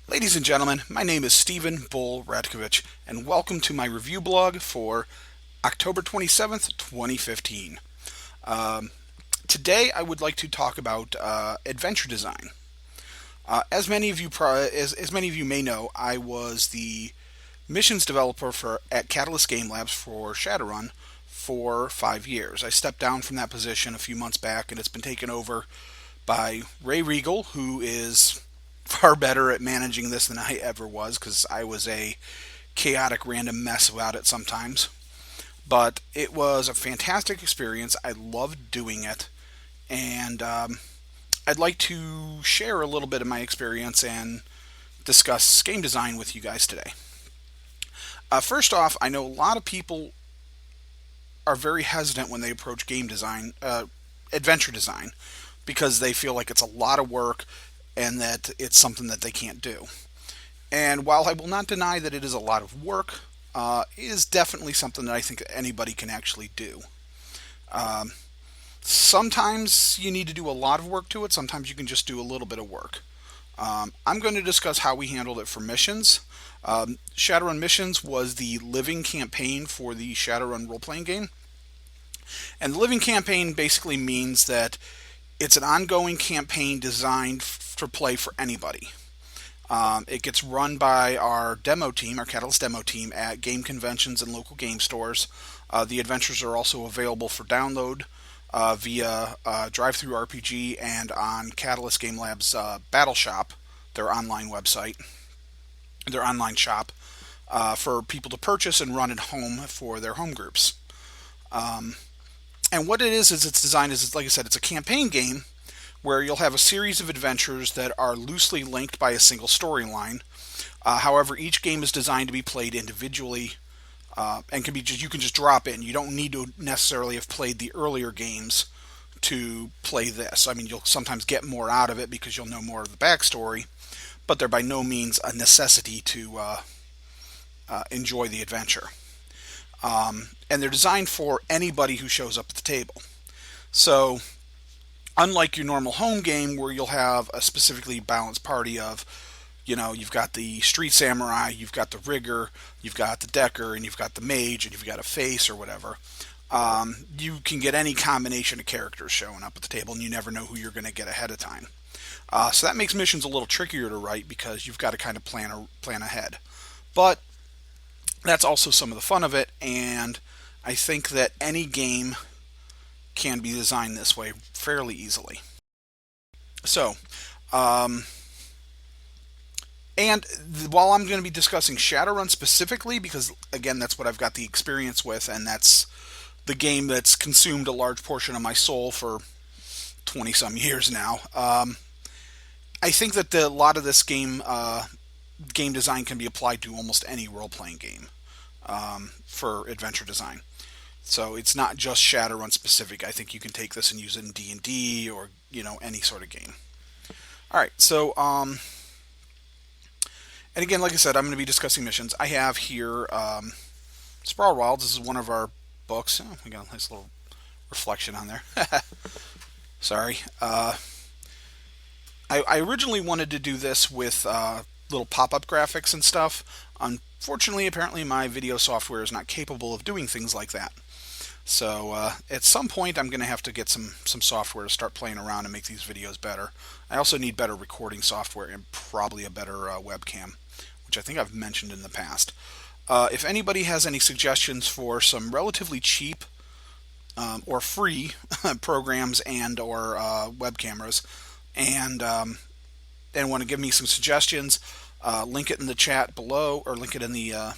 Ladies and gentlemen, my name is Stephen Bull Radkovich, and welcome to my review blog for October 27th, 2015. Um, Today, I would like to talk about adventure design. As many of you may know, I was the missions developer at Catalyst Game Labs for Shadowrun for 5 years. I stepped down from that position a few months back, and it's been taken over by Ray Regal, who is far better at managing this than I ever was because I was a chaotic random mess about it sometimes. But it was a fantastic experience. I loved doing it, and I'd like to share a little bit of my experience and discuss game design with you guys today. First off, I know a lot of people are very hesitant when they approach game design, adventure design, because they feel like it's a lot of work and that it's something that they can't do. And while I will not deny that it is a lot of work, it is definitely something that I think anybody can actually do. Um, Sometimes you need to do a lot of work to it, sometimes you can just do a little bit of work. I'm going to discuss how we handled it for missions. Shadowrun Missions was the living campaign for the Shadowrun role playing game. And the living campaign basically means that it's an ongoing campaign designed for play for anybody. It gets run by our demo team, our Catalyst demo team, at game conventions and local game stores. The adventures are also available for download via Drive-Thru RPG and on Catalyst Game Labs Battle Shop, their online website, their online shop, for people to purchase and run at home for their home groups. Um, and what it is it's designed as, like I said, it's a campaign game where you'll have a series of adventures that are loosely linked by a single storyline. However, each game is designed to be played individually and can be you can just drop in. You don't need to necessarily have played the earlier games to play this. I mean, you'll sometimes get more out of it because you'll know more of the backstory, but they're by no means a necessity to enjoy the adventure. And they're designed for anybody who shows up at the table. So unlike your normal home game where you'll have a specifically balanced party of, you've got the street samurai, you've got the rigger, you've got the decker, and you've got the mage, and you've got a face or whatever. You can get any combination of characters showing up at the table, and you never know who you're going to get ahead of time. So that makes missions a little trickier to write because you've got to kind of plan ahead. But that's also some of the fun of it, and I think that any game can be designed this way fairly easily. So, um, while I'm going to be discussing Shadowrun specifically, because again, that's what I've got the experience with, and that's the game that's consumed a large portion of my soul for 20 some years now. I think that a lot of this game design can be applied to almost any role playing game for adventure design. So it's not just Shadowrun specific. I think you can take this and use it in D&D or any sort of game. All right, so and again, like I said, I'm going to be discussing missions. I have here Sprawl Wilds. This is one of our books. Oh, we got a nice little reflection on there. Sorry. I originally wanted to do this with little pop-up graphics and stuff. Unfortunately, apparently my video software is not capable of doing things like that. So at some point, I'm going to have to get some software to start playing around and make these videos better. I also need better recording software and probably a better webcam, which I think I've mentioned in the past. If anybody has any suggestions for some relatively cheap or free programs and or web cameras, and want to give me some suggestions, link it in the chat below, or link it in the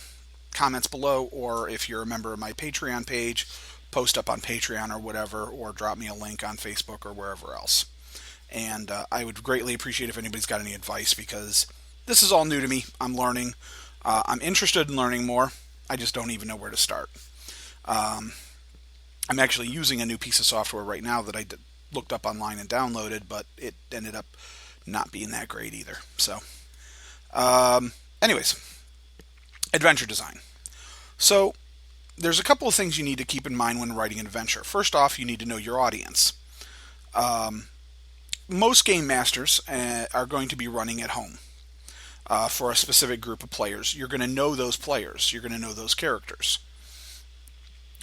comments below, or if you're a member of my Patreon page, post up on Patreon or whatever, or drop me a link on Facebook or wherever else. And I would greatly appreciate if anybody's got any advice, because this is all new to me. I'm learning. I'm interested in learning more. I just don't even know where to start. I'm actually using a new piece of software right now that I looked up online and downloaded, but it ended up not being that great either. So, anyways, adventure design. So, there's a couple of things you need to keep in mind when writing an adventure. First off, you need to know your audience. Most game masters are going to be running at home. for a specific group of players. You're going to know those players. You're going to know those characters.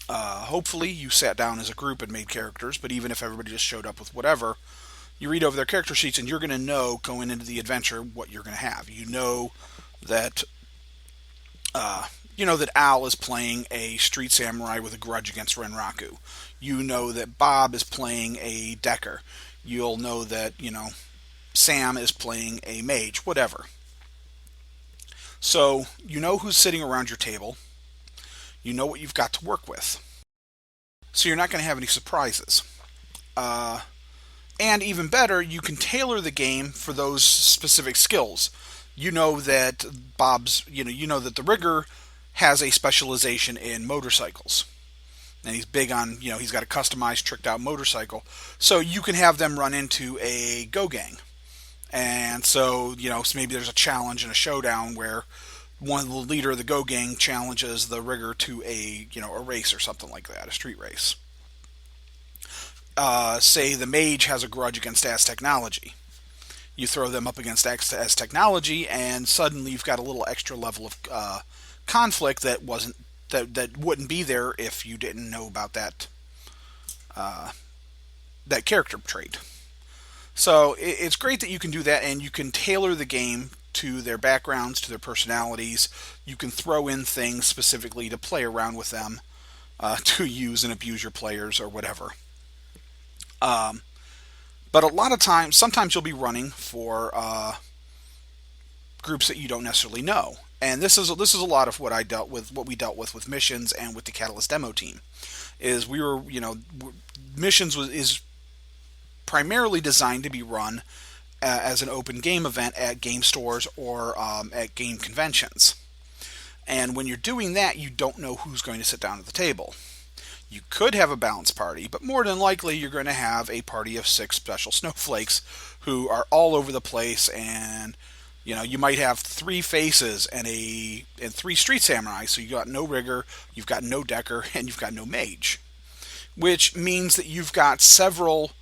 Hopefully, you sat down as a group and made characters, but even if everybody just showed up with whatever, you read over their character sheets and you're going to know going into the adventure what you're going to have. That that Al is playing a street samurai with a grudge against Renraku. You know that Bob is playing a Decker. You'll know that Sam is playing a mage. Whatever. So you know who's sitting around your table. You know what you've got to work with. So you're not going to have any surprises. And even better, you can tailor the game for those specific skills. You know that that the rigger has a specialization in motorcycles. And he's big on, he's got a customized, tricked out motorcycle. So you can have them run into a go gang. And so, so maybe there's a challenge and a showdown where the leader of the go gang challenges the rigger to a race or something like that, a street race. Say the mage has a grudge against Aztechnology. You throw them up against Aztechnology, and suddenly you've got a little extra level of conflict that wouldn't be there if you didn't know about that character trait. So it's great that you can do that, and you can tailor the game to their backgrounds, to their personalities. You can throw in things specifically to play around with them, to use and abuse your players or whatever. But a lot of times, sometimes you'll be running for groups that you don't necessarily know, and this is a lot of what we dealt with missions and with the Catalyst demo team. Is missions is primarily designed to be run as an open game event at game stores or at game conventions. And when you're doing that, you don't know who's going to sit down at the table. You could have a balanced party, but more than likely you're going to have a party of 6 special snowflakes who are all over the place, and you might have 3 faces and 3 street samurai, so you got no rigger, you've got no decker, and you've got no mage. Which means that you've got several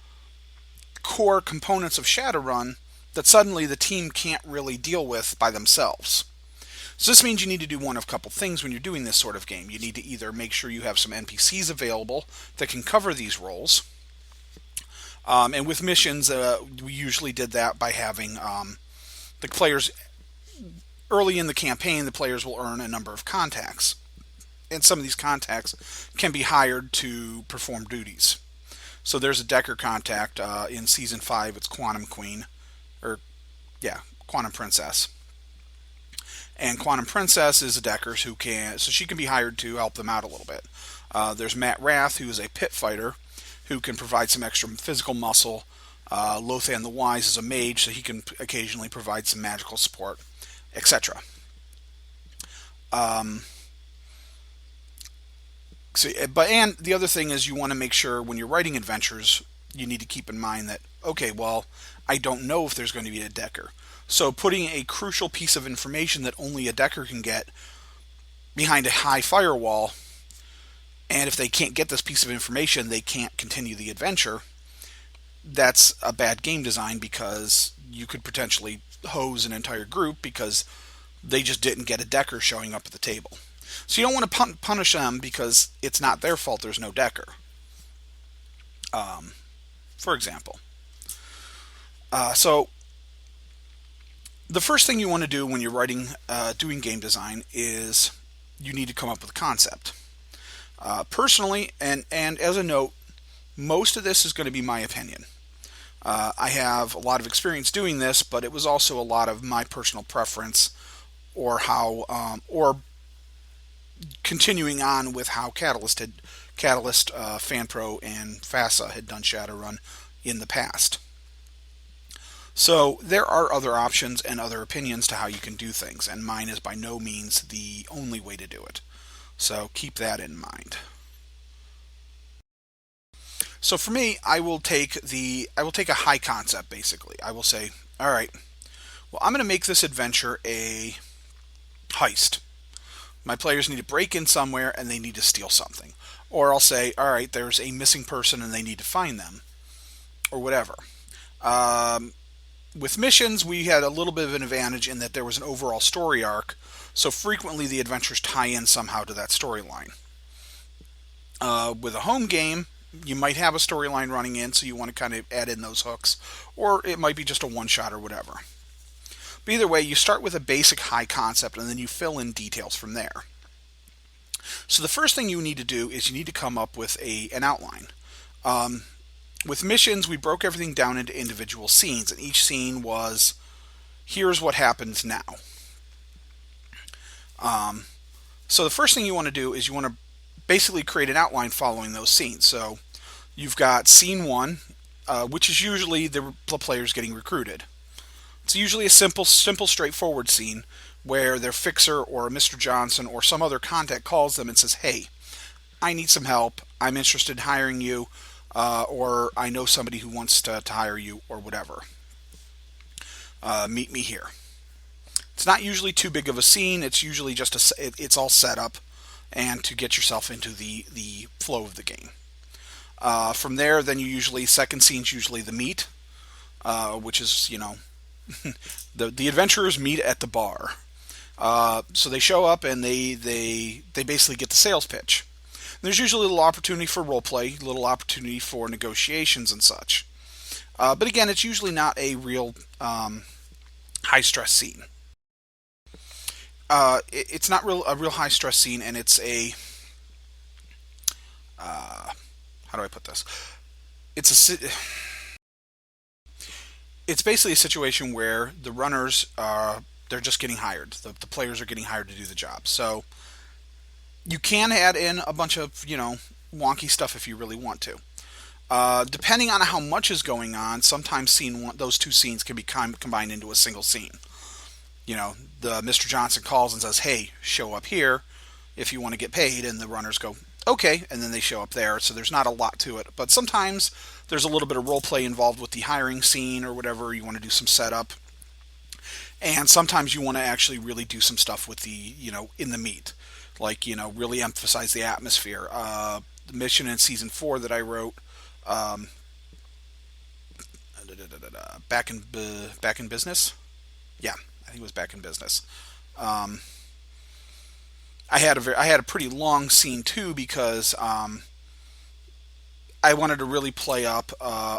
core components of Shadowrun that suddenly the team can't really deal with by themselves. So this means you need to do one of a couple things when you're doing this sort of game. You need to either make sure you have some NPCs available that can cover these roles. And with missions, we usually did that by having the players, early in the campaign, the players will earn a number of contacts. And some of these contacts can be hired to perform duties. So there's a Decker contact in Season 5, it's Quantum Queen. Quantum Princess. And Quantum Princess is a Decker so she can be hired to help them out a little bit. There's Matt Rath, who is a pit fighter, who can provide some extra physical muscle. Lothan the Wise is a mage, so he can occasionally provide some magical support, etc. And the other thing is you want to make sure when you're writing adventures, you need to keep in mind that, okay, well, I don't know if there's going to be a Decker. So putting a crucial piece of information that only a Decker can get behind a high firewall, and if they can't get this piece of information, they can't continue the adventure, that's a bad game design, because you could potentially hose an entire group because they just didn't get a Decker showing up at the table. So you don't want to punish them because it's not their fault there's no Decker. For example. So the first thing you want to do when you're doing game design is you need to come up with a concept. Personally, and as a note, most of this is going to be my opinion. I have a lot of experience doing this, but it was also a lot of my personal preference, or continuing on with how Catalyst, FanPro, and FASA had done Shadowrun in the past. So there are other options and other opinions to how you can do things, and mine is by no means the only way to do it. So keep that in mind. So for me, I will take a high concept, basically. I will say, all right, well, I'm going to make this adventure a heist. My players need to break in somewhere and they need to steal something. Or I'll say, all right, there's a missing person and they need to find them, or whatever. With missions, we had a little bit of an advantage in that there was an overall story arc, so frequently the adventures tie in somehow to that storyline. With a home game, you might have a storyline running in, so you want to kind of add in those hooks, or it might be just a one shot or whatever. But either way, you start with a basic high concept and then you fill in details from there. So the first thing you need to do is you need to come up with an outline. Um, with missions, we broke everything down into individual scenes, and each scene was here's what happens now. Um, so the first thing you want to do is you want to basically create an outline following those scenes. So you've got scene one, which is usually the players getting recruited. It's usually a simple, straightforward scene where their fixer or Mr. Johnson or some other contact calls them and says, "Hey, I need some help. I'm interested in hiring you, or I know somebody who wants to hire you, or whatever. Meet me here." It's not usually too big of a scene. It's usually just it's all set up and to get yourself into the flow of the game. From there, then you usually second scene's usually the meet, which is the adventurers meet at the bar. So they show up and they basically get the sales pitch. There's usually a little opportunity for role play, little opportunity for negotiations and such. But again, it's usually not a real high stress scene. It's not a real high stress scene, and it's a how do I put this? It's basically a situation where the runners they're just getting hired. The players are getting hired to do the job. So you can add in a bunch of wonky stuff if you really want to. Depending on how much is going on, sometimes those two scenes can be combined into a single scene. The Mr. Johnson calls and says, "Hey, show up here if you want to get paid," and the runners go, "Okay," and then they show up there. So there's not a lot to it, but sometimes there's a little bit of role play involved with the hiring scene or whatever. You want to do some setup, and sometimes you want to actually really do some stuff with the in the meat, like really emphasize the atmosphere. The mission in season 4 that I wrote, um, back in business. Yeah, I think it was back in business. Um, I had a pretty long scene too because I wanted to really play up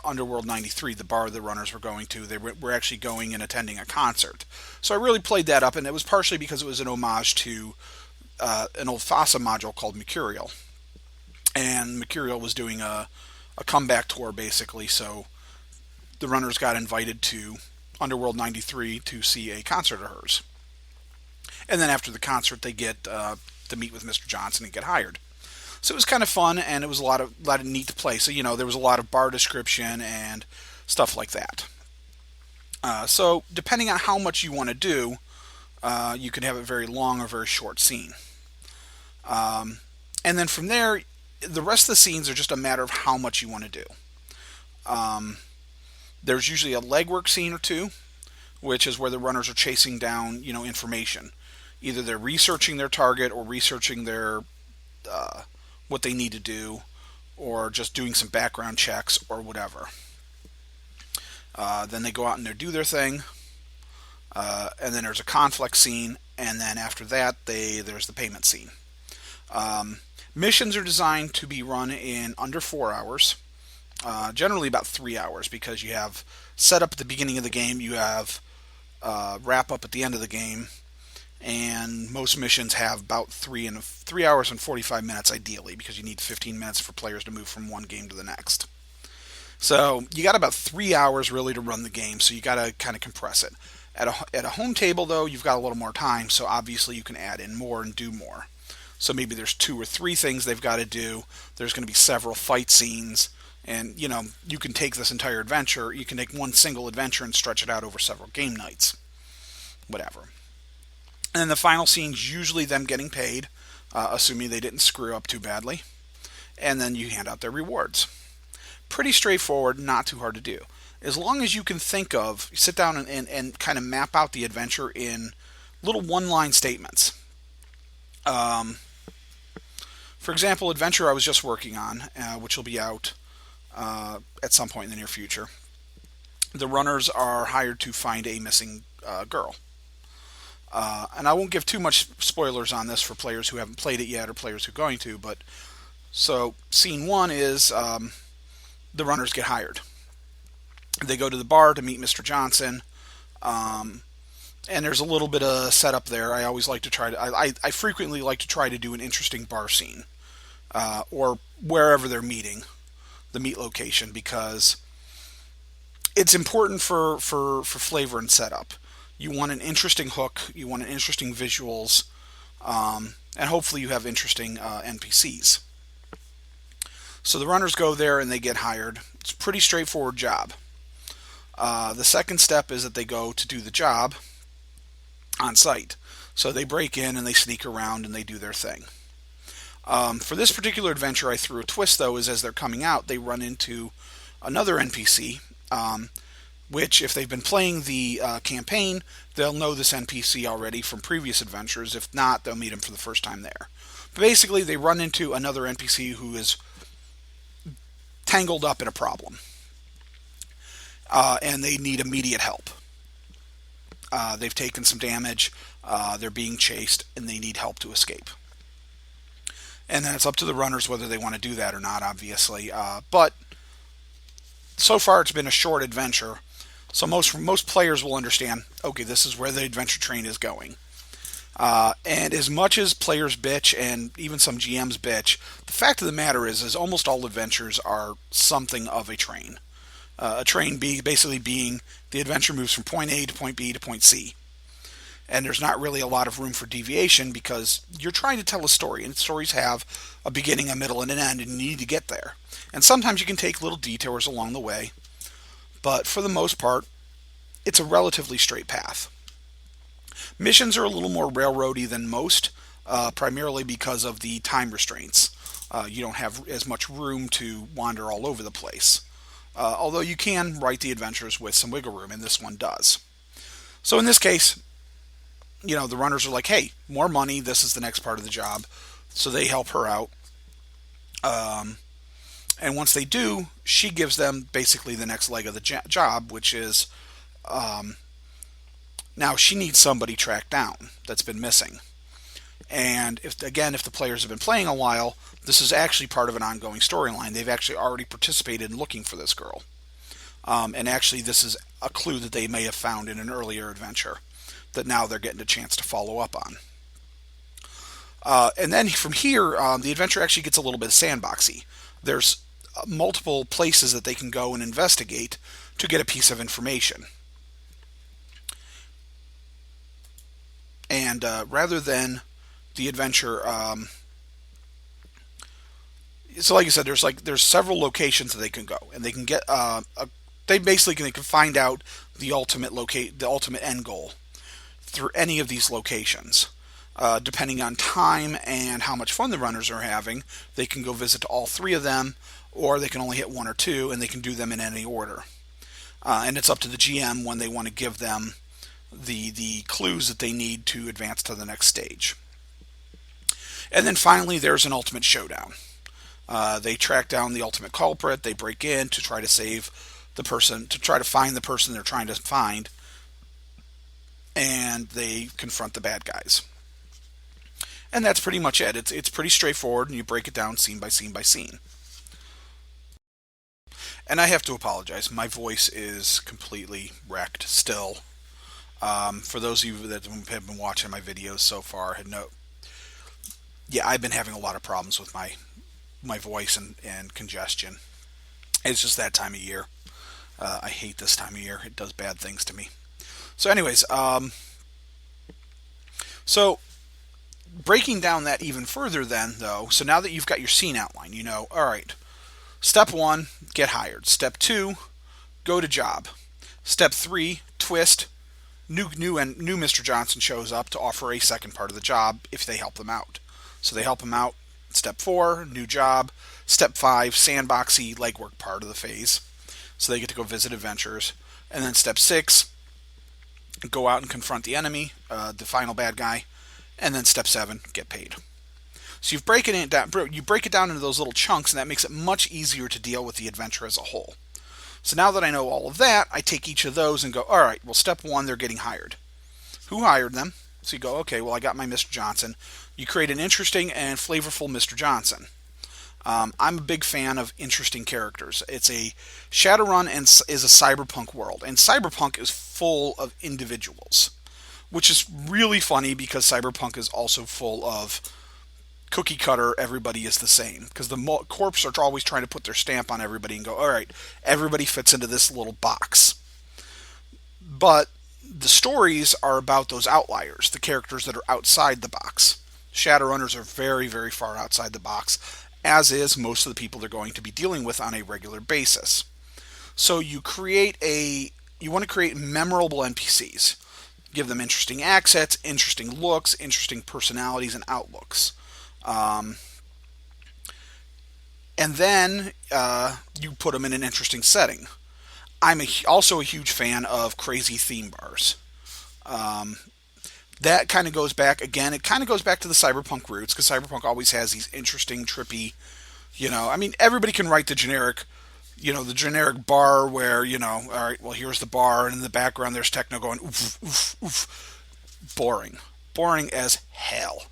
Underworld 93, the bar the runners were going to. They were actually going and attending a concert. So I really played that up, and it was partially because it was an homage to an old FASA module called Mercurial. And Mercurial was doing a comeback tour, basically, so the runners got invited to Underworld 93 to see a concert of hers. And then after the concert, they get to meet with Mr. Johnson and get hired. So it was kind of fun, and it was a lot of neat to play. So there was a lot of bar description and stuff like that. So depending on how much you want to do, you can have a very long or very short scene. And then from there, the rest of the scenes are just a matter of how much you want to do. There's usually a legwork scene or two, which is where the runners are chasing down information. Either they're researching their target or researching their what they need to do, or just doing some background checks or whatever. Then they go out and they do their thing, and then there's a conflict scene, and then after that there's the payment scene. Missions are designed to be run in under 4 hours, generally about 3 hours, because you have set up at the beginning of the game, you have wrap up at the end of the game, and most missions have about 3 hours and 45 minutes ideally, because you need 15 minutes for players to move from one game to the next. So you got about 3 hours really to run the game, so you got to kind of compress it. At a home table, though, you've got a little more time, so obviously you can add in more and do more. So maybe there's 2 or 3 things they've got to do. There's going to be several fight scenes, and you can take this entire adventure, you can take one single adventure and stretch it out over several game nights, whatever. And then the final scene's usually them getting paid, assuming they didn't screw up too badly. And then you hand out their rewards. Pretty straightforward, not too hard to do. As long as you can sit down and kind of map out the adventure in little one-line statements. For example, adventure I was just working on, which will be out at some point in the near future. the runners are hired to find a missing girl. And I won't give too much spoilers on this for players who haven't played it yet or players who are going to, but so scene one is the runners get hired. They go to the bar to meet Mr. Johnson, and there's a little bit of setup there. I always like to try to, I frequently like to try to do an interesting bar scene, or wherever they're meeting, the meet location, because it's important for flavor and setup. You want an interesting hook, you want an interesting visuals, and hopefully you have interesting NPCs. So the runners go there and they get hired. It's a pretty straightforward job. The second step is that they go to do the job on site. So they break in and they sneak around and they do their thing. For this particular adventure, I threw a twist, though, is as they're coming out, they run into another NPC, which, if they've been playing the campaign, they'll know this NPC already from previous adventures. If not, they'll meet him for the first time there. But basically, they run into another NPC who is tangled up in a problem, and they need immediate help. They've taken some damage, they're being chased, and they need help to escape. And then it's up to the runners whether they want to do that or not, obviously. But so far it's been a short adventure, so most players will understand, okay, this is where the adventure train is going. And as much as players bitch, and even some GMs bitch, the fact of the matter is almost all adventures are something of a train. A train basically being the adventure moves from point A to point B to point C. And there's not really a lot of room for deviation because you're trying to tell a story, and stories have a beginning, a middle, and an end, and you need to get there. And sometimes you can take little detours along the way, but for the most part, it's a relatively straight path. Missions are a little more railroady than most, primarily because of the time restraints. You don't have as much room to wander all over the place. Although you can write the adventures with some wiggle room, and this one does. So in this case, the runners are like, hey, more money, this is the next part of the job. So they help her out. And once they do, she gives them basically the next leg of the job, which is now she needs somebody tracked down that's been missing. And if the players have been playing a while, this is actually part of an ongoing storyline. They've actually already participated in looking for this girl. And actually, this is a clue that they may have found in an earlier adventure that now they're getting a chance to follow up on. And then from here, the adventure actually gets a little bit sandboxy. There's multiple places that they can go and investigate to get a piece of information. And rather than the adventure, so like I said, there's several locations that they can go, and they can get they can find out the ultimate end goal through any of these locations. Depending on time and how much fun the runners are having, they can go visit all three of them, or they can only hit one or two, and they can do them in any order. And it's up to the GM when they want to give them the clues that they need to advance to the next stage. And then finally, there's an ultimate showdown. They track down the ultimate culprit. They break in to try to save the person, to try to find the person they're trying to find, and they confront the bad guys. And that's pretty much it. It's pretty straightforward, and you break it down scene by scene by scene. And I have to apologize. My voice is completely wrecked still. For those of you that have been watching my videos so far, I've been having a lot of problems with my voice and congestion. It's just that time of year. I hate this time of year. It does bad things to me. So anyways, so breaking down that even further then, though, so now that you've got your scene outline, all right, step 1, get hired. Step 2, go to job. Step 3, twist. New Mr. Johnson shows up to offer a second part of the job if they help them out. So they help him out. Step 4, new job. Step 5, sandboxy legwork part of the phase. So they get to go visit adventures. And then step 6, go out and confront the enemy, the final bad guy. And then step 7, get paid. So you break it down into those little chunks, and that makes it much easier to deal with the adventure as a whole. So now that I know all of that, I take each of those and go, all right, well, step one, they're getting hired. Who hired them? So you go, okay, well, I got my Mr. Johnson. You create an interesting and flavorful Mr. Johnson. I'm a big fan of interesting characters. It's a Shadowrun and is a cyberpunk world, and cyberpunk is full of individuals, which is really funny because cyberpunk is also full of cookie cutter. Everybody is the same because the corps are always trying to put their stamp on everybody and go, all right, everybody fits into this little box. But the stories are about those outliers, the characters that are outside the box. Shadowrunners are very, very far outside the box, as is most of the people they're going to be dealing with on a regular basis. So you want to create memorable NPCs. Give them interesting accents, interesting looks, interesting personalities and outlooks. Um, and then you put them in an interesting setting. Also a huge fan of crazy theme bars. Um, that kind of goes back again. It kind of goes back to the cyberpunk roots because cyberpunk always has these interesting, trippy. I mean, everybody can write the generic bar where all right, well, here's the bar, and in the background there's techno going oof, oof, oof. Boring as hell.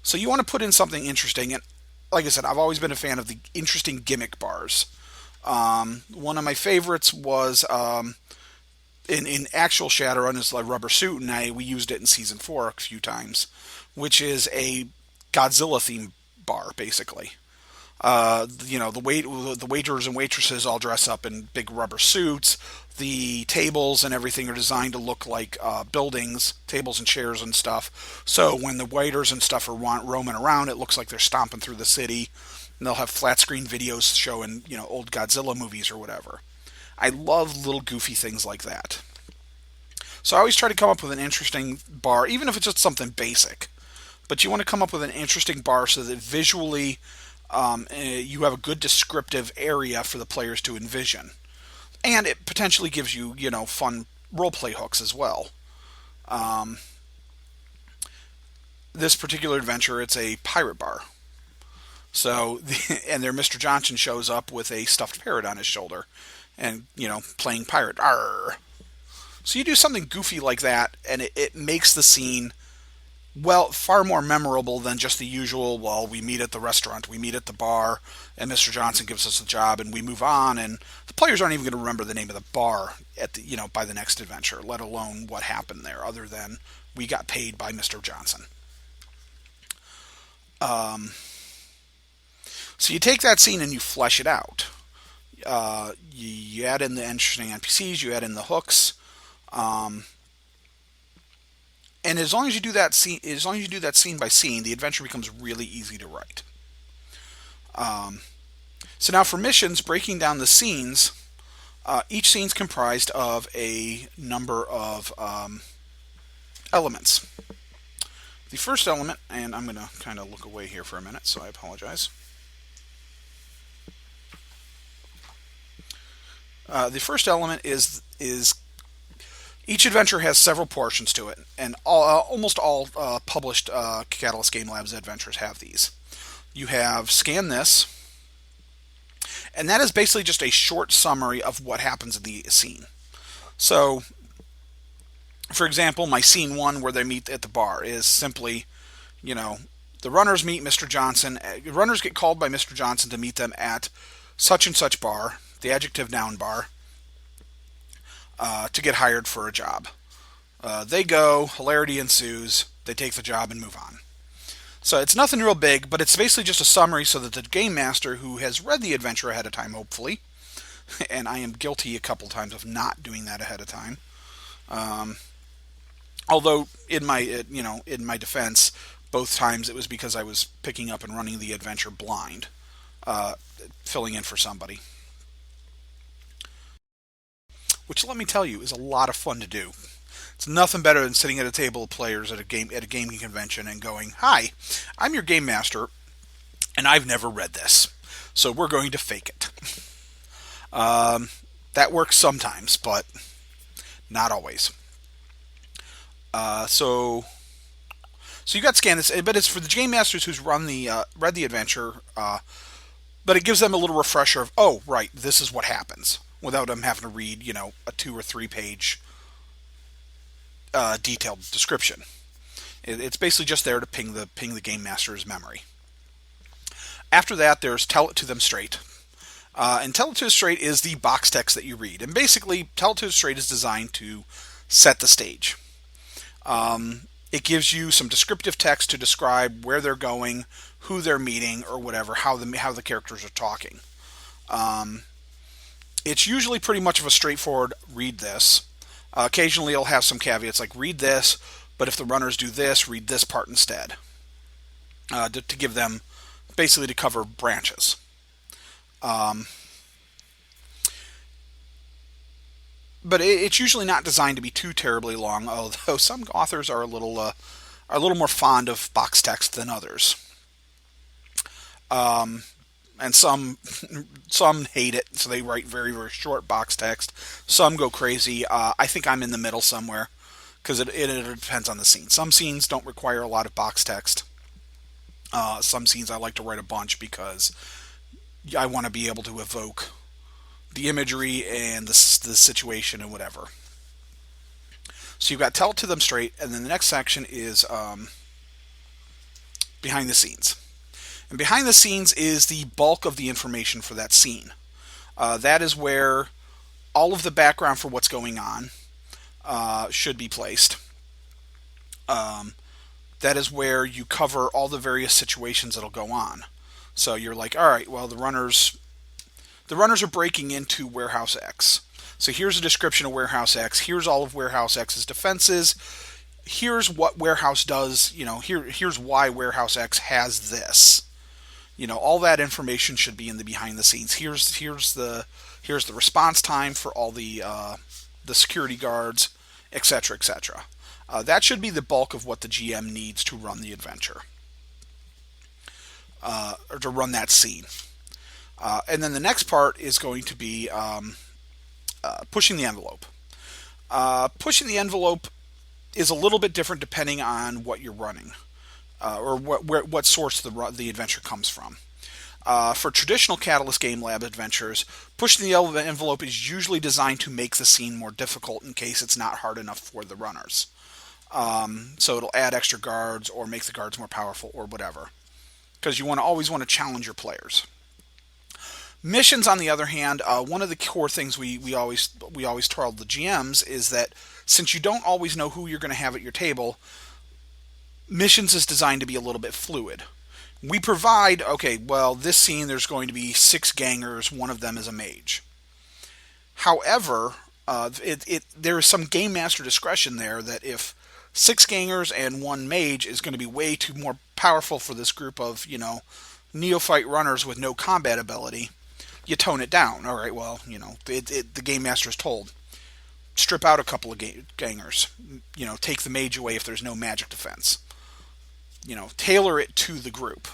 So you want to put in something interesting, and like I said, I've always been a fan of the interesting gimmick bars. One of my favorites was in actual Shadowrun is like Rubber Suit, and we used it in season 4 a few times, which is a Godzilla theme bar basically. The waiters and waitresses all dress up in big rubber suits. The tables and everything are designed to look like buildings, tables and chairs and stuff. So when the waiters and stuff are roaming around, it looks like they're stomping through the city. And they'll have flat screen videos showing old Godzilla movies or whatever. I love little goofy things like that. So I always try to come up with an interesting bar, even if it's just something basic. But you want to come up with an interesting bar so that visually you have a good descriptive area for the players to envision. And it potentially gives you, fun roleplay hooks as well. Um, this particular adventure, it's a pirate bar. So, and their Mr. Johnson shows up with a stuffed parrot on his shoulder and, playing pirate. Arr. So you do something goofy like that, and it makes the scene, well, far more memorable than just the usual, well, we meet at the restaurant, we meet at the bar, and Mr. Johnson gives us the job, and we move on, and the players aren't even going to remember the name of the bar by the next adventure, let alone what happened there, other than we got paid by Mr. Johnson. So you take that scene and you flesh it out. You add in the interesting NPCs, you add in the hooks, and as long as you do that scene by scene, the adventure becomes really easy to write. So now for missions, breaking down the scenes, each scene's comprised of a number of elements. The first element, and I'm going to kind of look away here for a minute, so I apologize. The first element is each adventure has several portions to it, and almost all published Catalyst Game Labs adventures have these. You have Scan This, and that is basically just a short summary of what happens in the scene. So, for example, my scene 1 where they meet at the bar is simply, the runners meet Mr. Johnson. Runners get called by Mr. Johnson to meet them at such and such bar, the adjective noun bar, to get hired for a job. They go, hilarity ensues, they take the job and move on. So it's nothing real big, but it's basically just a summary so that the game master, who has read the adventure ahead of time, hopefully, and I am guilty a couple times of not doing that ahead of time. Although in my defense, both times it was because I was picking up and running the adventure blind, filling in for somebody. Which, let me tell you, is a lot of fun to do. It's nothing better than sitting at a table of players at a gaming convention and going, "Hi, I'm your game master, and I've never read this, so we're going to fake it." That works sometimes, but not always. So you got Scan This, but it's for the game masters who's read the adventure, but it gives them a little refresher of, oh, right, this is what happens. without them having to read, a 2 or 3 page detailed description. It's basically just there to ping the game master's memory. After that, there's Tell It to Them Straight. And Tell It to Them Straight is the box text that you read. And basically, Tell It to Them Straight is designed to set the stage. It gives you some descriptive text to describe where they're going, who they're meeting, or whatever, how the characters are talking. It's usually pretty much of a straightforward read this. Occasionally, it'll have some caveats like read this, but if the runners do this, read this part instead. To give them, basically to cover branches. But it's usually not designed to be too terribly long, although some authors are a little more fond of box text than others. And some hate it, so they write very, very short box text. Some go crazy. I think I'm in the middle somewhere, because it depends on the scene. Some scenes don't require a lot of box text. Some scenes I like to write a bunch because I want to be able to evoke the imagery and the situation and whatever. So you've got Tell It to Them Straight, and then the next section is behind the scenes. And behind the scenes is the bulk of the information for that scene. That is where all of the background for what's going on should be placed. That is where you cover all the various situations that'll go on. So you're like, all right, well, the runners are breaking into Warehouse X. So here's a description of Warehouse X. Here's all of Warehouse X's defenses. Here's what Warehouse does. Here's why Warehouse X has this. All that information should be in the behind the scenes. Here's the response time for all the security guards, etc., etc. That should be the bulk of what the GM needs to run the adventure, or to run that scene. And then the next part is going to be pushing the envelope. Pushing the envelope is a little bit different depending on what you're running, or what source the adventure comes from. For traditional Catalyst Game Lab adventures, pushing the envelope is usually designed to make the scene more difficult in case it's not hard enough for the runners. So it'll add extra guards or make the guards more powerful or whatever, because you always want to challenge your players. Missions, on the other hand, one of the core things we always tell the GMs is that since you don't always know who you're going to have at your table, missions is designed to be a little bit fluid. We provide, okay, well, this scene there's going to be 6 gangers, one of them is a mage. However, there is some game master discretion there that if 6 gangers and 1 mage is going to be way too more powerful for this group of, neophyte runners with no combat ability, you tone it down. All right, well, the game master is told, strip out a couple of gangers, take the mage away if there's no magic defense. Tailor it to the group.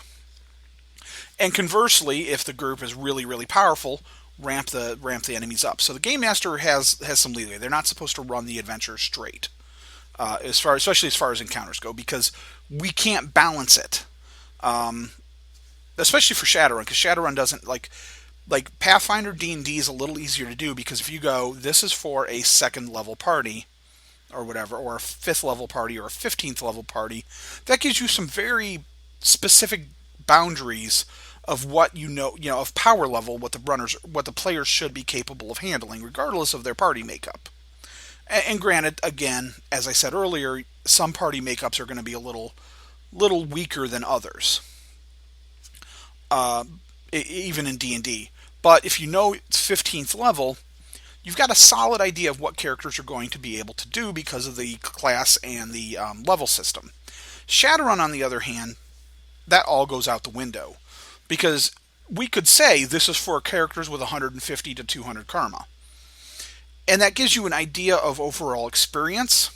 And conversely, if the group is really, really powerful, ramp the enemies up. So the game master has some leeway. They're not supposed to run the adventure straight, especially as far as encounters go, because we can't balance it. Especially for Shadowrun, because Shadowrun doesn't like Pathfinder. D&D is a little easier to do, because if you go, this is for a 2nd level party or whatever, or a 5th level party or a 15th level party, that gives you some very specific boundaries of what of power level, what the players should be capable of handling, regardless of their party makeup. And granted, again, as I said earlier, some party makeups are going to be a little weaker than others, even in D&D. But if you know it's 15th level, you've got a solid idea of what characters are going to be able to do because of the class and the level system. Shadowrun, on the other hand, that all goes out the window, because we could say this is for characters with 150 to 200 karma. And that gives you an idea of overall experience,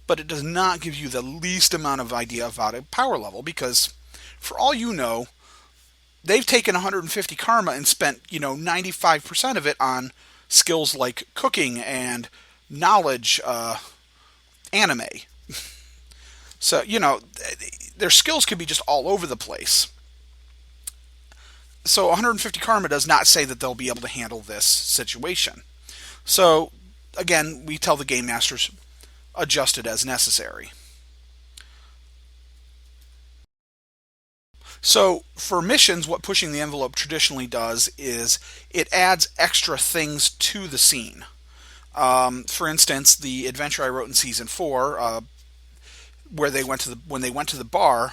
but it does not give you the least amount of idea about a power level, because for all you know, they've taken 150 karma and spent 95% of it on skills like cooking and knowledge, anime. So their skills could be just all over the place. So 150 karma does not say that they'll be able to handle this situation. So again, we tell the game masters adjust it as necessary. So for missions, what pushing the envelope traditionally does is it adds extra things to the scene. For instance, the adventure I wrote in season four, where they went to the when they went to the bar,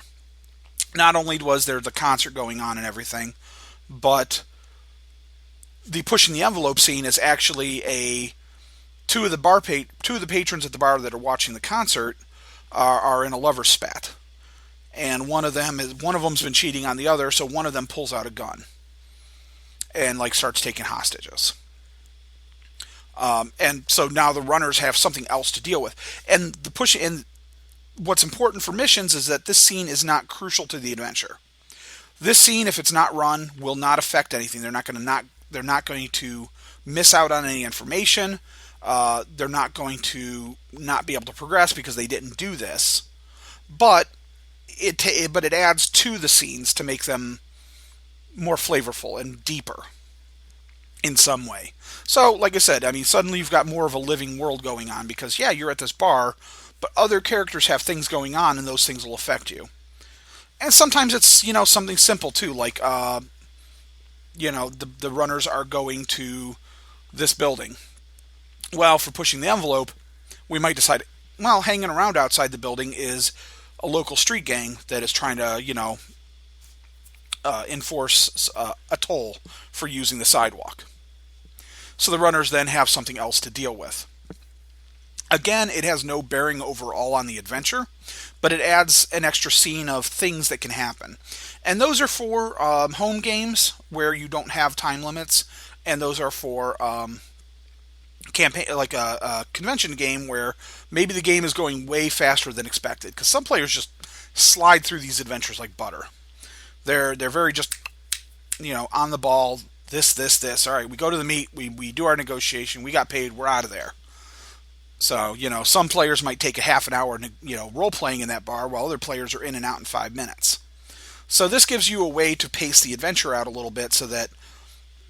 not only was there the concert going on and everything, but the pushing the envelope scene is actually a two of the patrons at the bar that are watching the concert are in a lover's spat, and one of them's been cheating on the other, so one of them pulls out a gun and like starts taking hostages. And so now the runners have something else to deal with, and the push. And what's important for missions is that this scene is not crucial to the adventure. This scene, if it's not run, will not affect anything. They're not going to miss out on any information. They're not going to not be able to progress because they didn't do this. But it adds to the scenes to make them more flavorful and deeper in some way. So, like I said, I mean, suddenly you've got more of a living world going on because, yeah, you're at this bar, but other characters have things going on and those things will affect you. And sometimes it's, something simple too, like, the runners are going to this building. Well, for pushing the envelope, we might decide, well, hanging around outside the building is a local street gang that is trying to, enforce a toll for using the sidewalk. So the runners then have something else to deal with. Again, it has no bearing overall on the adventure, but it adds an extra scene of things that can happen. And those are for home games where you don't have time limits, and those are for campaign, like a convention game where maybe the game is going way faster than expected. Because some players just slide through these adventures like butter. They're very just on the ball. This. All right, we go to the meet. We do our negotiation. We got paid. We're out of there. So, some players might take a half an hour, role playing in that bar, while other players are in and out in 5 minutes. So this gives you a way to pace the adventure out a little bit so that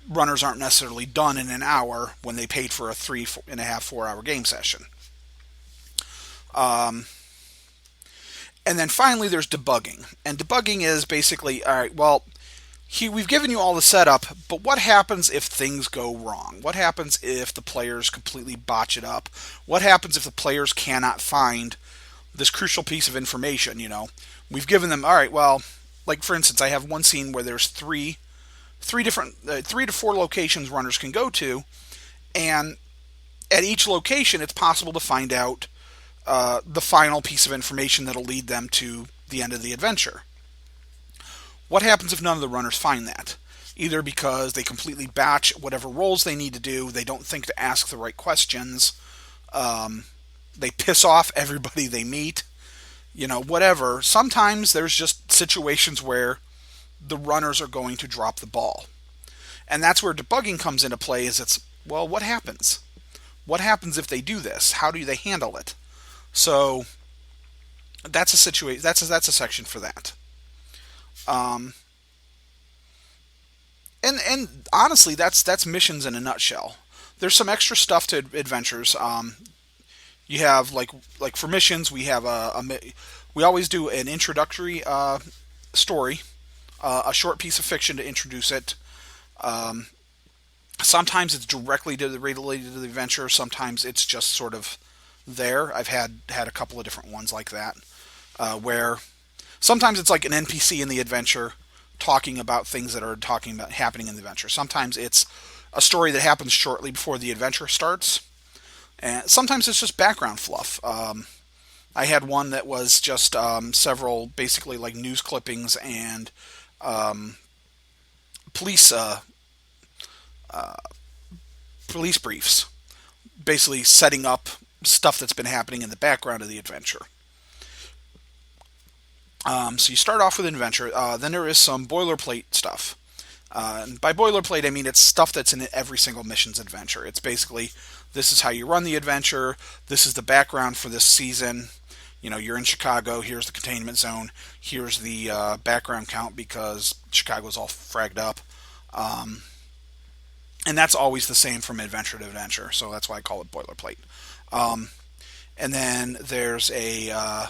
runners aren't necessarily done in an hour when they paid for a 3.5, 4 hour game session. And then finally, there's debugging. And debugging is basically, all right, well, we've given you all the setup, but what happens if things go wrong? What happens if the players completely botch it up? What happens if the players cannot find this crucial piece of information? We've given them, all right, well, like for instance, I have one scene where there's three different 3 to 4 locations runners can go to, and at each location, it's possible to find out the final piece of information that'll lead them to the end of the adventure. What happens if none of the runners find that? Either because they completely batch whatever roles they need to do, they don't think to ask the right questions, they piss off everybody they meet, whatever. Sometimes there's just situations where the runners are going to drop the ball. And that's where debugging comes into play well, what happens? What happens if they do this? How do they handle it? So that's a situation. That's a section for that. Um, and honestly, that's missions in a nutshell. There's some extra stuff to adventures. You have like for missions, we always do an introductory story, a short piece of fiction to introduce it. Um, Sometimes it's directly related to the adventure. Sometimes it's just sort of there. I've had a couple of different ones like that, where sometimes it's like an NPC in the adventure talking about things that are talking about happening in the adventure. Sometimes it's a story that happens shortly before the adventure starts, and sometimes it's just background fluff. I had one that was just several basically like news clippings and police police briefs, basically setting up stuff that's been happening in the background of the adventure. So you start off with an adventure. Then there is some boilerplate stuff. And by boilerplate, I mean it's stuff that's in every single mission's adventure. It's basically, this is how you run the adventure. This is the background for this season. You're in Chicago. Here's the containment zone. Here's the background count because Chicago's all fragged up. and that's always the same from adventure to adventure. So that's why I call it boilerplate. Um, and then there's a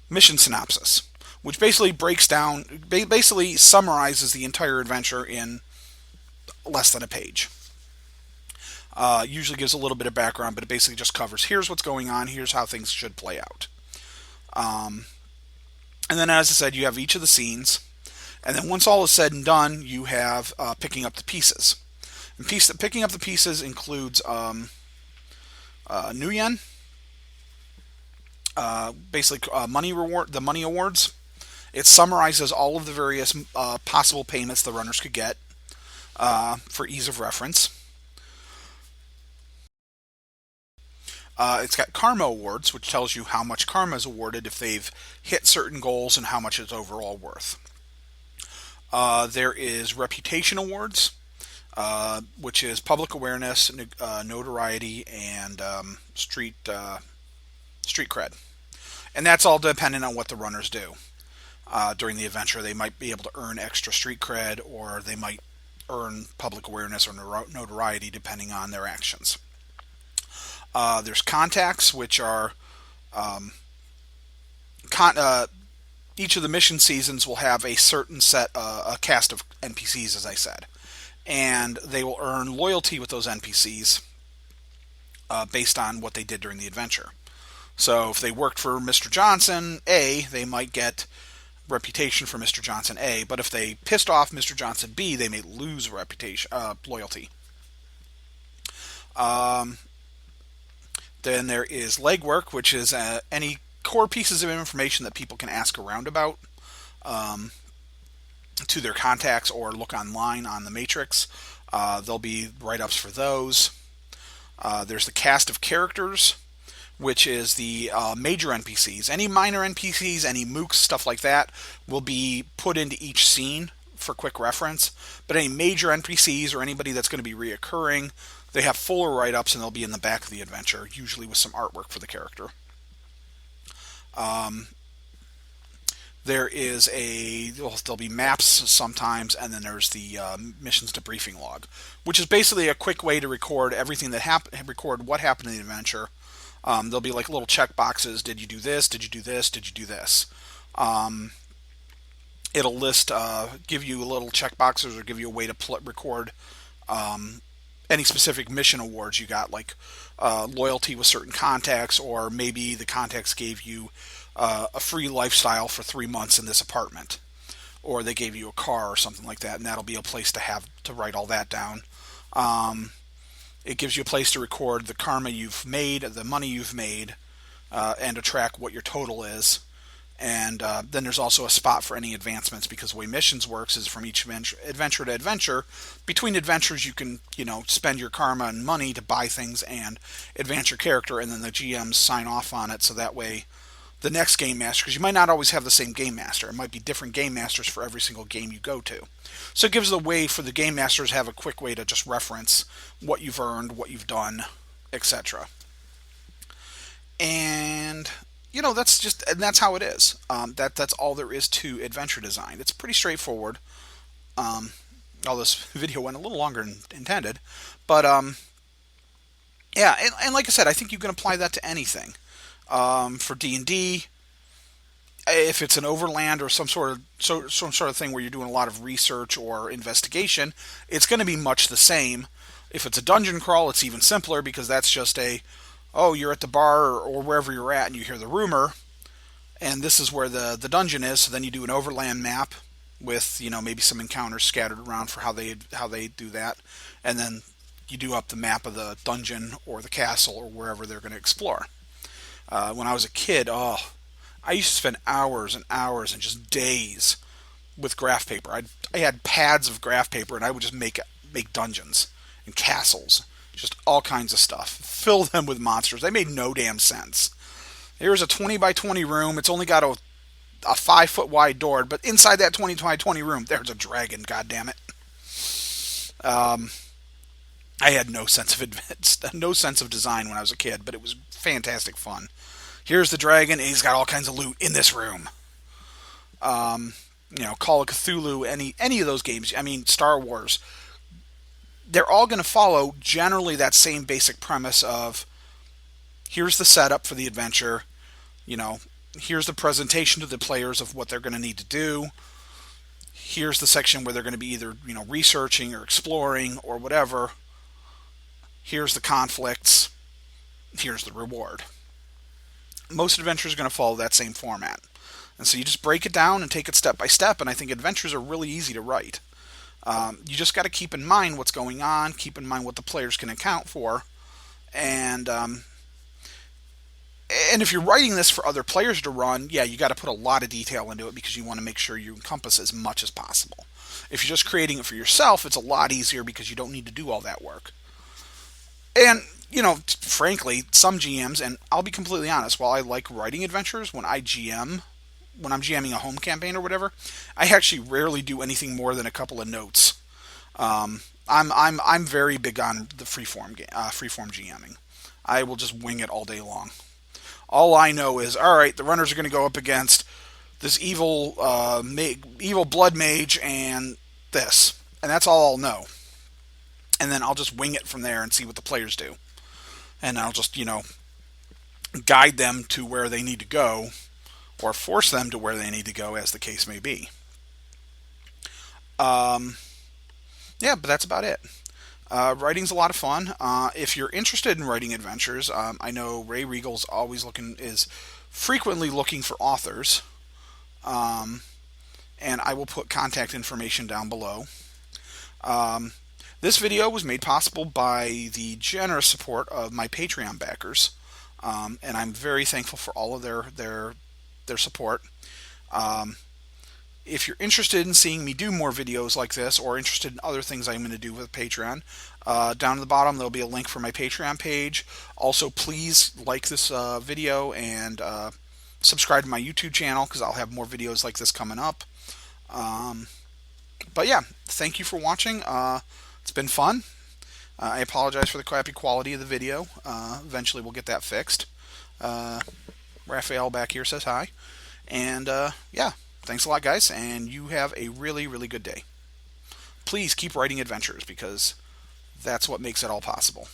mission synopsis, which basically breaks down, basically summarizes the entire adventure in less than a page. Usually gives a little bit of background, but it basically just covers here's what's going on, here's how things should play out. Um, and then, as I said, you have each of the scenes. And then once all is said and done, you have picking up the pieces. And picking up the pieces includes New Yen, basically the money awards. It summarizes all of the various possible payments the runners could get for ease of reference. It's got karma awards, which tells you how much karma is awarded if they've hit certain goals and how much it's overall worth. There is reputation awards, which is public awareness, notoriety, and street cred, and that's all dependent on what the runners do during the adventure. They might be able to earn extra street cred, or they might earn public awareness or notoriety depending on their actions. There's contacts, which are um, con- each of the mission seasons will have a certain a cast of NPCs, as I said, and they will earn loyalty with those NPCs based on what they did during the adventure. So if they worked for Mr. Johnson A, they might get reputation for Mr. Johnson A, but if they pissed off Mr. Johnson B, they may lose reputation loyalty. Um, then there is legwork, which is any core pieces of information that people can ask around about um, to their contacts or look online on the Matrix. There'll be write-ups for those. There's the cast of characters, which is the major NPCs. Any minor NPCs, any mooks, stuff like that, will be put into each scene for quick reference. But any major NPCs or anybody that's going to be reoccurring, they have fuller write-ups and they'll be in the back of the adventure, usually with some artwork for the character. Um, there'll be maps sometimes, and then there's the missions debriefing log, which is basically a quick way to record everything that happened, record what happened in the adventure. There'll be like little check boxes. Did you do this? Did you do this? Did you do this? Um, it'll give you little check boxes or give you a way to record um, any specific mission awards you got, like loyalty with certain contacts, or maybe the contacts gave you a free lifestyle for 3 months in this apartment, or they gave you a car or something like that, and that'll be a place to have to write all that down. Um, it gives you a place to record the karma you've made, the money you've made, and to track what your total is. And then there's also a spot for any advancements, because the way missions works is from each adventure to adventure. Between adventures, you can spend your karma and money to buy things and advance your character, and then the GMs sign off on it, so that way the next game master, because you might not always have the same game master. It might be different game masters for every single game you go to. So it gives a way for the game masters to have a quick way to just reference what you've earned, what you've done, etc. And that's how it is. That's all there is to adventure design. It's pretty straightforward. Um, all this video went a little longer than intended, but yeah, and like I said, I think you can apply that to anything. For D&D, if it's an overland or some sort of thing where you're doing a lot of research or investigation, it's going to be much the same. If it's a dungeon crawl, it's even simpler, because that's just you're at the bar or wherever you're at and you hear the rumor, and this is where the dungeon is. So then you do an overland map with maybe some encounters scattered around for how they do that, and then you do up the map of the dungeon or the castle or wherever they're going to explore. When I was a kid, I used to spend hours and hours and just days with graph paper. I had pads of graph paper, and I would just make dungeons and castles, just all kinds of stuff. Fill them with monsters. They made no damn sense. Here's a 20 by 20 room. It's only got a 5 foot wide door, but inside that 20 by 20 room, there's a dragon. God damn it. I had no sense of design when I was a kid, but it was fantastic fun. Here's the dragon, and he's got all kinds of loot in this room. Call of Cthulhu, any of those games. I mean, Star Wars. they're all going to follow generally that same basic premise of here's the setup for the adventure, you know, here's the presentation to the players of what they're going to need to do. Here's the section where they're going to be either, researching or exploring or whatever. Here's the conflicts. Here's the reward. Most adventures are going to follow that same format. And so you just break it down and take it step by step, and I think adventures are really easy to write. You just got to keep in mind what's going on, keep in mind what the players can account for, and if you're writing this for other players to run, yeah, you got to put a lot of detail into it because you want to make sure you encompass as much as possible. If you're just creating it for yourself, it's a lot easier because you don't need to do all that work. And, frankly, some GMs, and I'll be completely honest, while I like writing adventures, when I'm GMing a home campaign or whatever, I actually rarely do anything more than a couple of notes. I'm very big on the freeform GMing. I will just wing it all day long. All I know is, all right, the runners are going to go up against this evil blood mage and this, and that's all I'll know. And then I'll just wing it from there and see what the players do, and I'll just guide them to where they need to go, or force them to where they need to go, as the case may be. Yeah, but that's about it. Writing's a lot of fun. If you're interested in writing adventures, I know Ray Regal's is frequently looking for authors, and I will put contact information down below. This video was made possible by the generous support of my Patreon backers, and I'm very thankful for all of their support. If you're interested in seeing me do more videos like this, or interested in other things I'm going to do with Patreon, down at the bottom there'll be a link for my Patreon page. Also, please like this video and subscribe to my YouTube channel because I'll have more videos like this coming up. But yeah, thank you for watching. It's been fun. I apologize for the crappy quality of the video. Eventually we'll get that fixed. Raphael back here says hi. And yeah. Thanks a lot, guys, and you have a really, really good day. Please keep writing adventures because that's what makes it all possible.